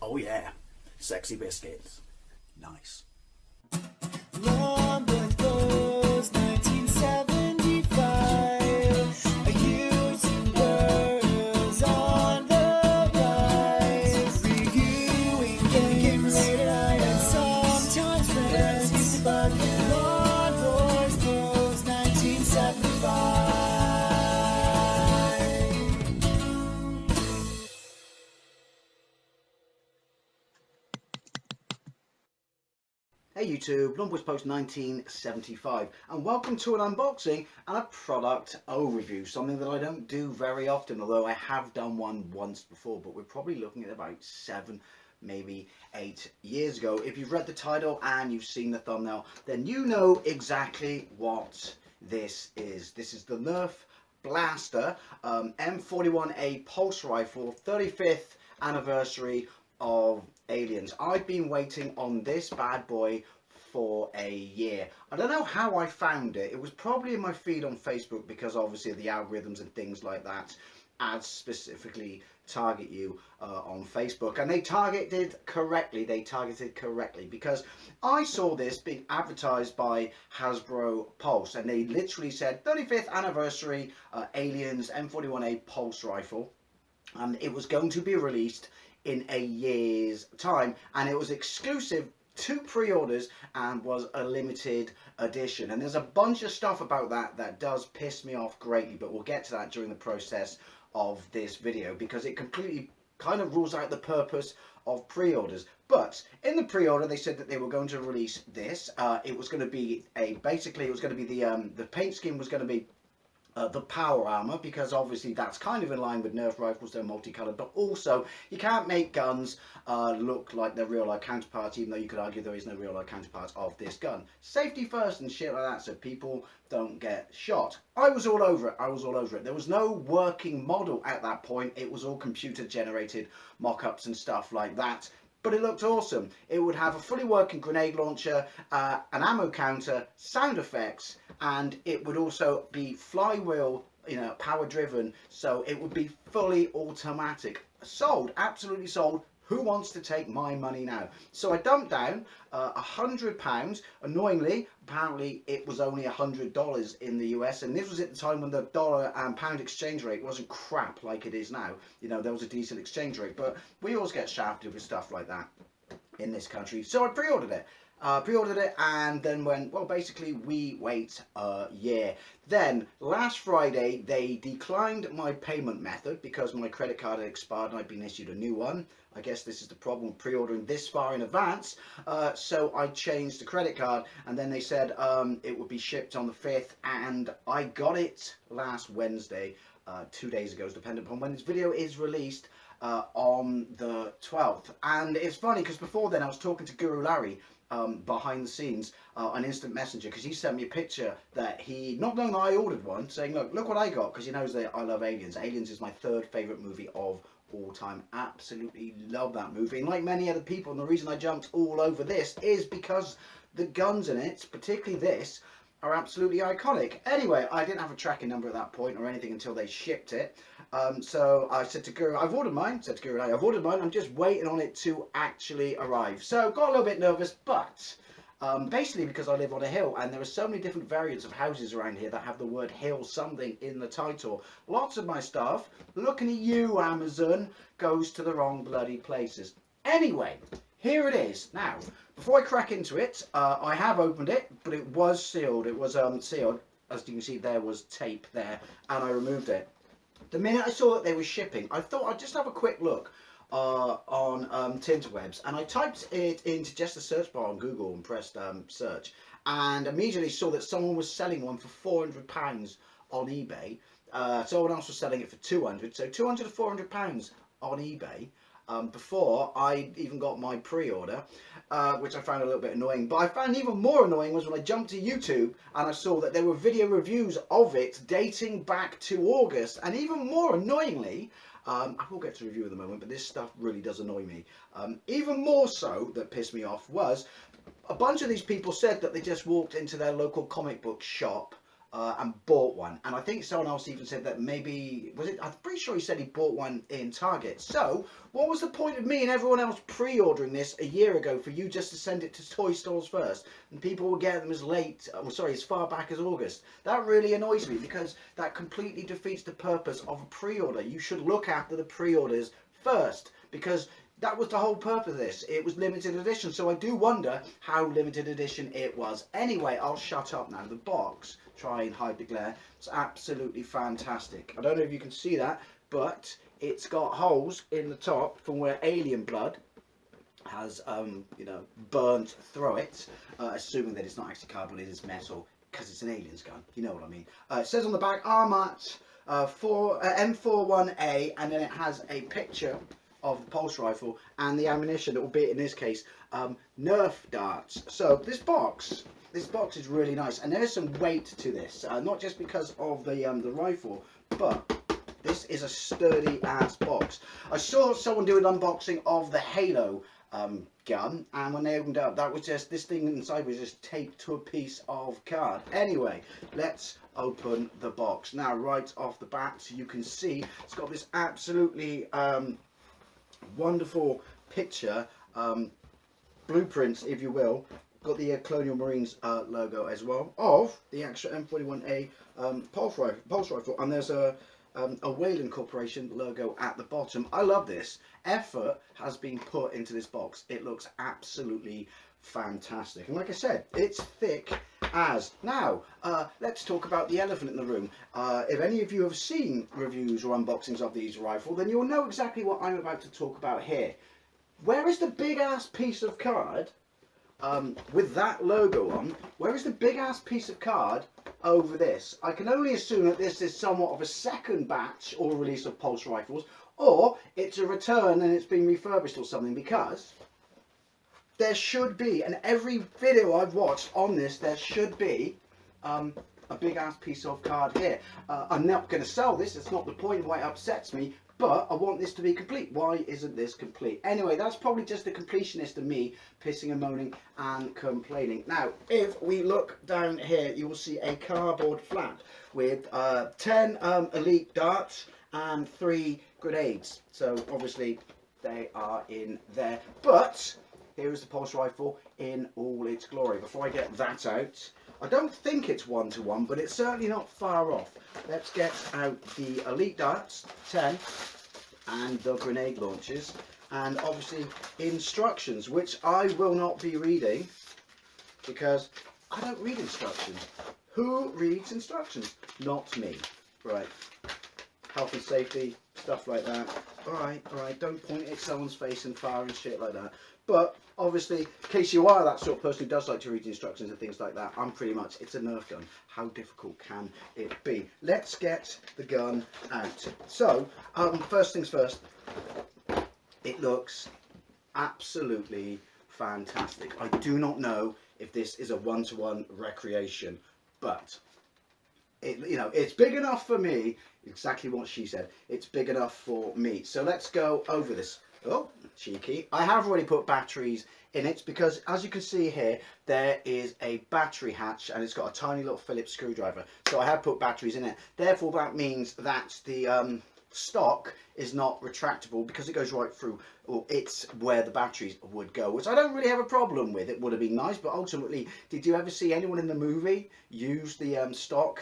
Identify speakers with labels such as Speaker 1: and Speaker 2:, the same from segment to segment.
Speaker 1: Oh yeah, sexy biscuits. Nice.
Speaker 2: Long was 1975. A YouTuber's on the rise. Reviewing games and sometimes friends. But Long was 1975.
Speaker 1: Hey YouTube, Longboys Post 1975, and welcome to an unboxing and a product overview, something that I don't do very often, although I have done one once before, but we're probably looking at about 7, maybe 8 years ago. If you've read the title and you've seen the thumbnail, then you know exactly what this is. This is the Nerf Blaster M41A Pulse Rifle, 35th anniversary of Aliens. I've been waiting on this bad boy for a year. I don't know how I found it. It was probably in my feed on Facebook, because obviously the algorithms and things like that ads specifically target you on Facebook, and they targeted correctly. Because I saw this being advertised by Hasbro Pulse, and they literally said 35th anniversary Aliens M41A Pulse Rifle, and it was going to be released in a year's time, and it was exclusive to pre-orders and was a limited edition. And there's a bunch of stuff about that does piss me off greatly, but we'll get to that during the process of this video, because it completely kind of rules out the purpose of pre-orders. But in the pre-order they said that they were going to release this. It was going to be basically it was going to be the paint scheme was going to be the power armor, because obviously that's kind of in line with Nerf rifles, they're multicolored, but also you can't make guns look like their real life counterparts, even though you could argue there is no real life counterpart of this gun. Safety first and shit like that, so people don't get shot. I was all over it. There was no working model at that point. It was all computer generated mock-ups and stuff like that. But it looked awesome. It would have a fully working grenade launcher, an ammo counter, sound effects, and it would also be flywheel, power driven, so it would be fully automatic. Sold, absolutely sold. Who wants to take my money now? So I dumped down £100. Annoyingly, apparently it was only $100 in the US, and this was at the time when the dollar and pound exchange rate wasn't crap like it is now. There was a decent exchange rate, but we always get shafted with stuff like that in this country. So I pre-ordered it. And then went, well, basically we wait a year. Then last Friday they declined my payment method because my credit card had expired and I'd been issued a new one. I guess this is the problem with pre-ordering this far in advance. So I changed the credit card, and then they said it would be shipped on the 5th, and I got it last Wednesday, 2 days ago, depending upon when this video is released. On the 12th. And it's funny because before then I was talking to Guru Larry behind the scenes on Instant Messenger, because he sent me a picture that he, not knowing that I ordered one, saying look what I got, because he knows that I love Aliens. Aliens is my 3rd favourite movie of all time. Absolutely love that movie, and like many other people, and the reason I jumped all over this is because the guns in it, particularly this, are absolutely iconic. Anyway, I didn't have a tracking number at that point or anything until they shipped it. So I said to Guru, I've ordered mine. I've ordered mine. I'm just waiting on it to actually arrive. So got a little bit nervous, but basically because I live on a hill, and there are so many different variants of houses around here that have the word hill something in the title. Lots of my stuff, looking at you Amazon, goes to the wrong bloody places. Anyway, here it is. Now, before I crack into it, I have opened it, but it was sealed. It was sealed. As you can see, there was tape there, and I removed it. The minute I saw that they were shipping, I thought I'd just have a quick look on Tinterwebs, and I typed it into just the search bar on Google and pressed search, and immediately saw that someone was selling one for £400 on eBay. Someone else was selling it for £200, so £200 to £400 on eBay. Before I even got my pre-order, which I found a little bit annoying. But I found even more annoying was when I jumped to YouTube and I saw that there were video reviews of it dating back to August. And even more annoyingly, I will get to review in a moment, but this stuff really does annoy me. Even more so, that pissed me off, was a bunch of these people said that they just walked into their local comic book shop and bought one. And I think someone else even said that maybe, was it, I'm pretty sure he said he bought one in Target. So what was the point of me and everyone else pre-ordering this a year ago for you just to send it to toy stores first, and people will get them as late, as far back as August? That really annoys me, because that completely defeats the purpose of a pre-order. You should look after the pre-orders first, because that was the whole purpose of this. It was limited edition, so I do wonder how limited edition it was. Anyway, I'll shut up now. The box, try and hide the glare, it's absolutely fantastic. I don't know if you can see that, but it's got holes in the top from where alien blood has, you know, burnt through it, assuming that it's not actually cardboard, it is metal, because it's an alien's gun. You know what I mean. It says on the back, Armat M41A, and then it has a picture of the pulse rifle and the ammunition, albeit in this case Nerf darts. So this box is really nice, and there is some weight to this, not just because of the rifle, but this is a sturdy ass box. I saw someone do an unboxing of the Halo gun, and when they opened it up, that was just, this thing inside was just taped to a piece of card. Anyway, let's open the box now. Right off the bat, you can see it's got this absolutely wonderful picture, blueprints if you will. Got the Colonial Marines logo as well of the actual M41A Pulse Rifle, and there's a Wayland Corporation logo at the bottom. I love this. Effort has been put into this box. It looks absolutely fantastic, and like I said, it's thick as. Now let's talk about the elephant in the room. If any of you have seen reviews or unboxings of these rifles, then you'll know exactly what I'm about to talk about here. Where is the big ass piece of card with that logo on? Where is the big ass piece of card over this? I can only assume that this is somewhat of a second batch or release of pulse rifles, or it's a return and it's been refurbished or something, because there should be, and every video I've watched on this, there should be a big ass piece of card here. I'm not going to sell this, it's not the point why it upsets me, but I want this to be complete. Why isn't this complete? Anyway, that's probably just the completionist of me pissing and moaning and complaining. Now, if we look down here, you will see a cardboard flap with 10 elite darts and 3 grenades. So obviously they are in there, but here is the pulse rifle in all its glory. Before I get that out, I don't think it's 1-to-1, but it's certainly not far off. Let's get out the elite darts, 10, and the grenade launchers, and obviously instructions, which I will not be reading because I don't read instructions. Who reads instructions? Not me. Right. Health and safety, stuff like that. Alright, don't point at someone's face and fire and shit like that. But obviously, in case you are that sort of person who does like to read instructions and things like that, I'm pretty much, it's a Nerf gun. How difficult can it be? Let's get the gun out. So, first things first, it looks absolutely fantastic. I do not know if this is a 1-to-1 recreation, but it's big enough for me. Exactly what she said. It's big enough for me. So let's go over this. Oh, cheeky. I have already put batteries in it because, as you can see here, there is a battery hatch and it's got a tiny little Phillips screwdriver. So I have put batteries in it. Therefore, that means that the stock is not retractable because it goes right through, or it's where the batteries would go, which I don't really have a problem with. It would have been nice, but ultimately, did you ever see anyone in the movie use the stock,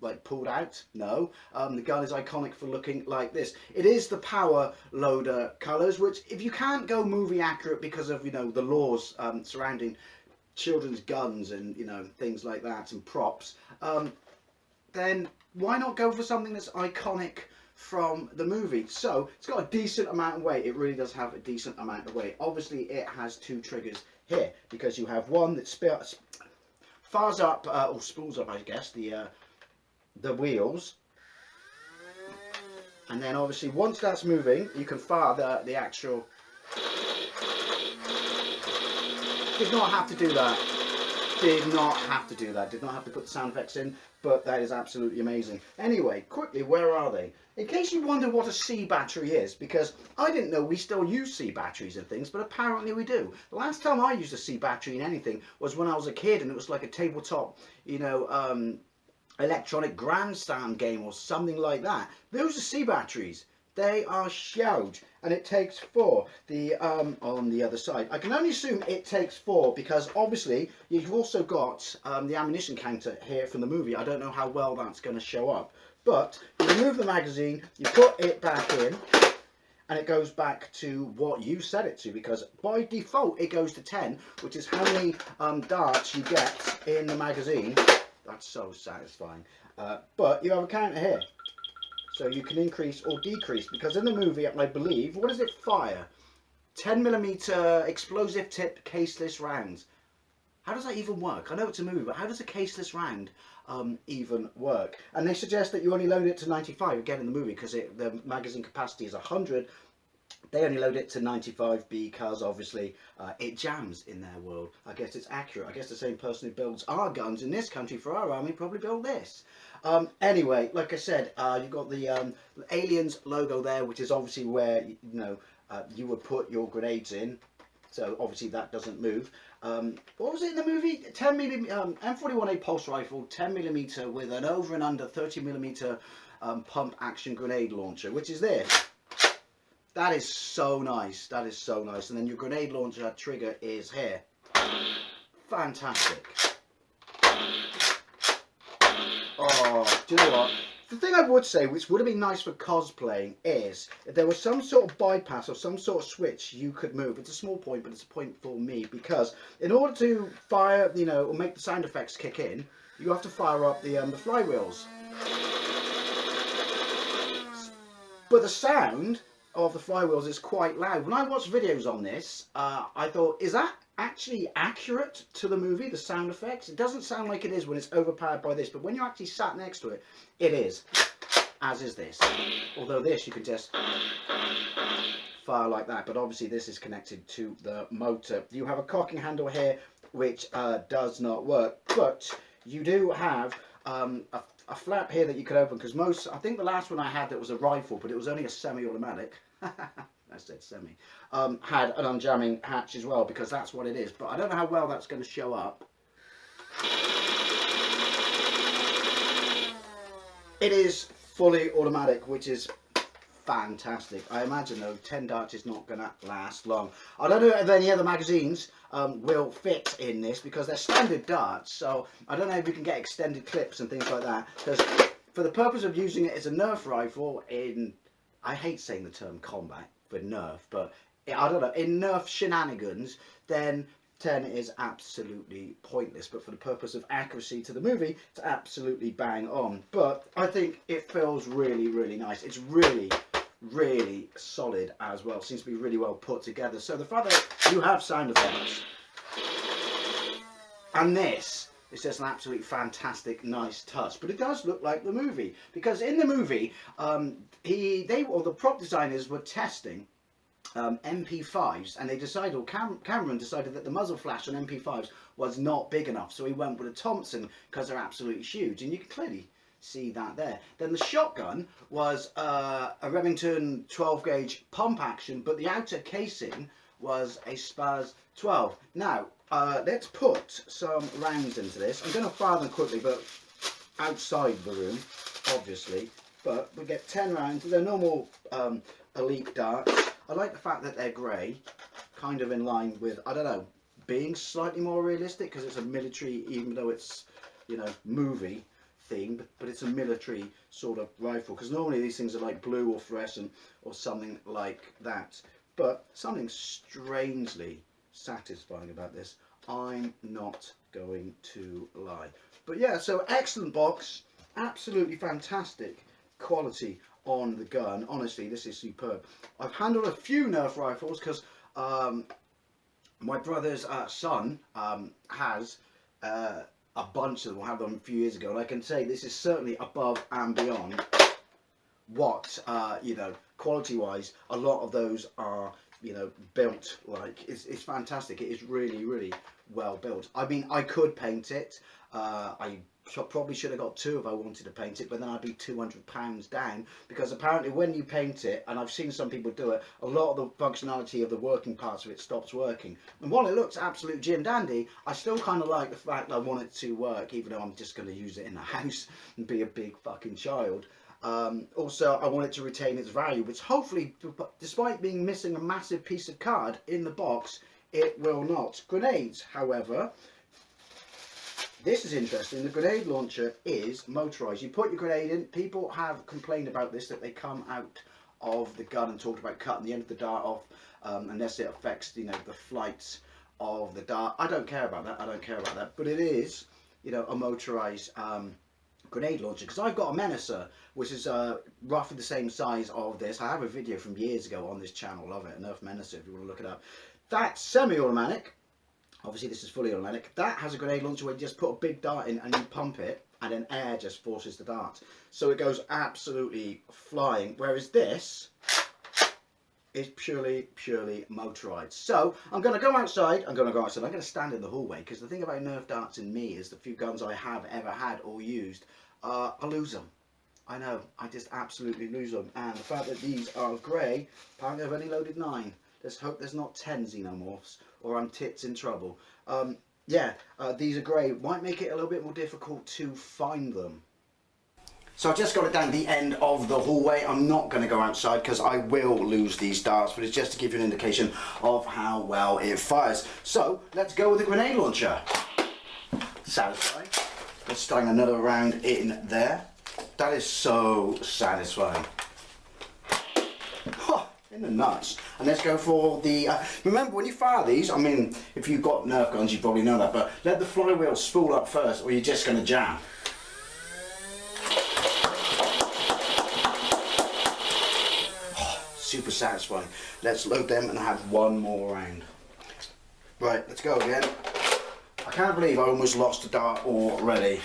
Speaker 1: like pulled out? No. The gun is iconic for looking like this. It is the power loader colours, which if you can't go movie accurate because of the laws surrounding children's guns and things like that and props, then why not go for something that's iconic from the movie? So it's got a decent amount of weight. It really does have a decent amount of weight. Obviously it has 2 triggers here because you have one that fires up or spools up, I guess, the wheels, and then obviously once that's moving you can fire the actual. Did not have to do that. Did not have to do that. Did not have to put the sound effects in, but that is absolutely amazing. Anyway, quickly, where are they? In case you wonder what a C battery is, because I didn't know we still use C batteries and things, but apparently we do. The last time I used a C battery in anything was when I was a kid, and it was like a tabletop, electronic grandstand game or something like that. Those are C batteries. They are huge, and it takes 4. The on the other side, I can only assume it takes 4 because obviously you've also got the ammunition counter here from the movie. I don't know how well that's going to show up, but you remove the magazine, you put it back in, and it goes back to what you set it to, because by default it goes to 10, which is how many darts you get in the magazine. That's so satisfying. But you have a counter here, so you can increase or decrease, because in the movie, I believe, what does it fire? 10mm explosive tip caseless rounds. How does that even work? I know it's a movie, but how does a caseless round even work? And they suggest that you only load it to 95, again in the movie, because the magazine capacity is 100. They only load it to 95 because obviously it jams in their world. I guess it's accurate. I guess the same person who builds our guns in this country for our army probably built this. Anyway, like I said, you've got the Aliens logo there, which is obviously where you would put your grenades in. So obviously that doesn't move. What was it in the movie? 10mm M41A Pulse Rifle, 10mm with an over and under 30mm pump action grenade launcher, which is this. That is so nice. That is so nice. And then your grenade launcher trigger is here. Fantastic. Oh, do you know what? The thing I would say, which would have been nice for cosplaying, is if there was some sort of bypass or some sort of switch you could move. It's a small point, but it's a point for me, because in order to fire, or make the sound effects kick in, you have to fire up the flywheels. But the sound of the flywheels is quite loud. When I watched videos on this, I thought, is that actually accurate to the movie, the sound effects? It doesn't sound like it is when it's overpowered by this, but when you're actually sat next to it, it is, as is this. Although this, you can just fire like that, but obviously this is connected to the motor. You have a cocking handle here, which does not work, but you do have a flap here that you could open, because I think the last one I had that was a rifle, but it was only a semi-automatic. I said semi. Had an unjamming hatch as well, because that's what it is. But I don't know how well that's going to show up. It is fully automatic, which is fantastic. I imagine though 10 darts is not going to last long. I don't know if any other magazines will fit in this, because they're standard darts, so I don't know if you can get extended clips and things like that, because for the purpose of using it as a Nerf rifle in, I hate saying the term combat for Nerf, but I don't know, in Nerf shenanigans, then 10 is absolutely pointless, but for the purpose of accuracy to the movie, it's absolutely bang on. But I think it feels really, really nice. It's really, really solid as well. It seems to be really well put together. So the fact that you have sound effects, and this is just an absolutely fantastic, nice touch. But it does look like the movie, because in the movie, the prop designers were testing MP5s, and they decided, or Cameron decided, that the muzzle flash on MP5s was not big enough, so he went with a Thompson because they're absolutely huge, and you can clearly see that there. Then the shotgun was a Remington 12 gauge pump action, but the outer casing was a Spaz 12. Now let's put some rounds into this. I'm going to fire them quickly, but outside the room, obviously. But we get 10 rounds. They're normal elite darts. I like the fact that they're grey, kind of in line with, I don't know, being slightly more realistic, because it's a military, even though it's, movie theme, but it's a military sort of rifle, because normally these things are like blue or fluorescent or something like that. But something strangely satisfying about this, I'm not going to lie. But yeah, so excellent box, absolutely fantastic quality on the gun. Honestly, this is superb. I've handled a few Nerf rifles, because my brother's son has a bunch of them. I had them a few years ago, and I can say this is certainly above and beyond what quality wise a lot of those are built like. It's fantastic. It is really, really well built. I mean, I could paint it. I probably should have got 2 if I wanted to paint it, but then I'd be £200 down, because apparently when you paint it, and I've seen some people do it, a lot of the functionality of the working parts of it stops working. And while it looks absolute Jim dandy, I still kind of like the fact I want it to work, even though I'm just going to use it in the house and be a big fucking child. Also, I want it to retain its value, which hopefully, despite being missing a massive piece of card in the box, it will not. Grenades, however, this is interesting. The grenade launcher is motorized. You put your grenade in. People have complained about this, that they come out of the gun and talked about cutting the end of the dart off, unless it affects, you know, the flights of the dart. I don't care about that. I don't care about that. But it is, you know, a motorized grenade launcher, because I've got a Menacer, which is roughly the same size of this. I have a video from years ago on this channel of it, a Nerf Menacer, if you want to look it up. That's semi-automatic. Obviously this is fully automatic. That has a grenade launcher where you just put a big dart in and you pump it, and then air just forces the dart. So it goes absolutely flying, whereas this is purely motorized. So I'm going to go outside. I'm going to stand in the hallway, because the thing about Nerf darts in me is the few guns I have ever had or used, I lose them. I know, I just absolutely lose them. And the fact that these are grey, apparently I've only loaded 9. Let's hope there's not 10 xenomorphs, or I'm tits in trouble. These are grey. Might make it a little bit more difficult to find them. So I just got it down the end of the hallway. I'm not going to go outside because I will lose these darts, but it's just to give you an indication of how well it fires. So let's go with the grenade launcher. Satisfying. Let's start another round in there. That is so satisfying. In the nuts. And let's go for the remember, when you fire these, I mean, if you've got Nerf guns you probably know that, but let the flywheel spool up first or you're just going to jam. Super satisfying. Let's load them and have one more round. Right, let's go again. I can't believe I almost lost a dart already.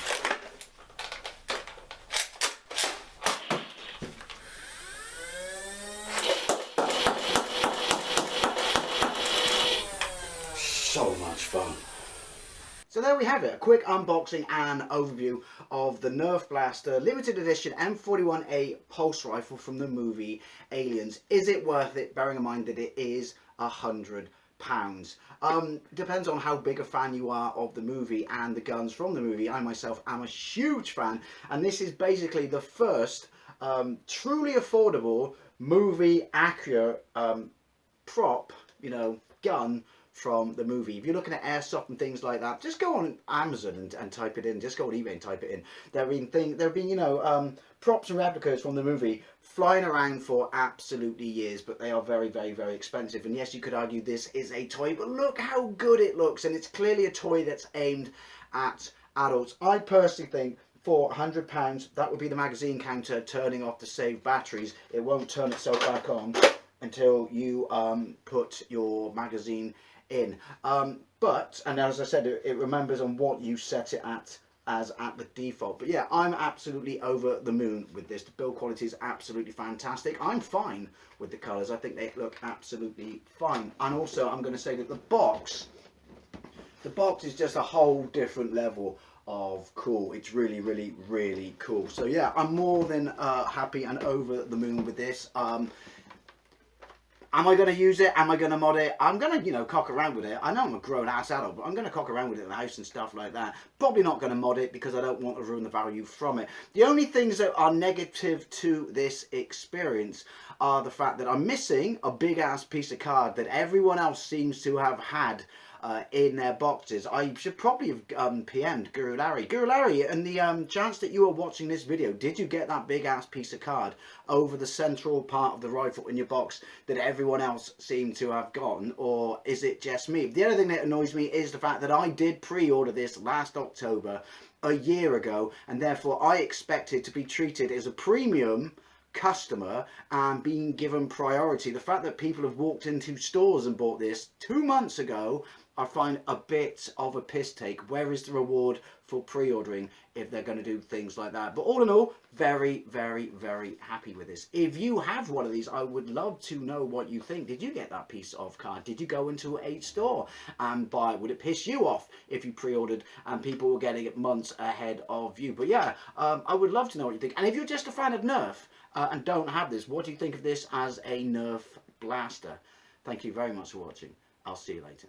Speaker 1: So much fun. So there we have it, a quick unboxing and overview of the Nerf Blaster limited edition M41A Pulse Rifle from the movie Aliens. Is it worth it, bearing in mind that it is £100? Depends on how big a fan you are of the movie and the guns from the movie. I myself am a huge fan, and this is basically the first truly affordable movie accurate prop, you know, gun from the movie. If you're looking at airsoft and things like that, just go on Amazon and type it in. Just go on eBay and type it in. There have been you know, props and replicas from the movie flying around for absolutely years, but they are very expensive. And yes, you could argue this is a toy, but look how good it looks, and it's clearly a toy that's aimed at adults. I personally think for £100, that would be the magazine counter turning off to save batteries. It won't turn itself back on until you put your magazine in. And as I said, it remembers on what you set it at as at the default. But yeah, I'm absolutely over the moon with this. The build quality is absolutely fantastic. I'm fine with the colours. I think they look absolutely fine. And also, I'm going to say that the box is just a whole different level of cool. It's really cool. So yeah, I'm more than happy and over the moon with this. Am I going to use it? Am I going to mod it? I'm going to, you know, cock around with it. I know I'm a grown-ass adult, but I'm going to cock around with it in the house and stuff like that. Probably not going to mod it because I don't want to ruin the value from it. The only things that are negative to this experience are the fact that I'm missing a big-ass piece of card that everyone else seems to have had in their boxes. I should probably have PM'd Guru Larry. Guru Larry, and the chance that you are watching this video, did you get that big ass piece of card over the central part of the rifle in your box that everyone else seemed to have gotten, or is it just me? The other thing that annoys me is the fact that I did pre-order this last October, a year ago, and therefore I expected to be treated as a premium customer and being given priority. The fact that people have walked into stores and bought this 2 months ago, I find a bit of a piss take. Where is the reward for pre-ordering if they're going to do things like that? But all in all, very, very, very happy with this. If you have one of these, I would love to know what you think. Did you get that piece of card? Did you go into a store and buy it? Would it piss you off if you pre-ordered and people were getting it months ahead of you? But yeah, I would love to know what you think. And if you're just a fan of Nerf and don't have this, what do you think of this as a Nerf blaster? Thank you very much for watching. I'll see you later.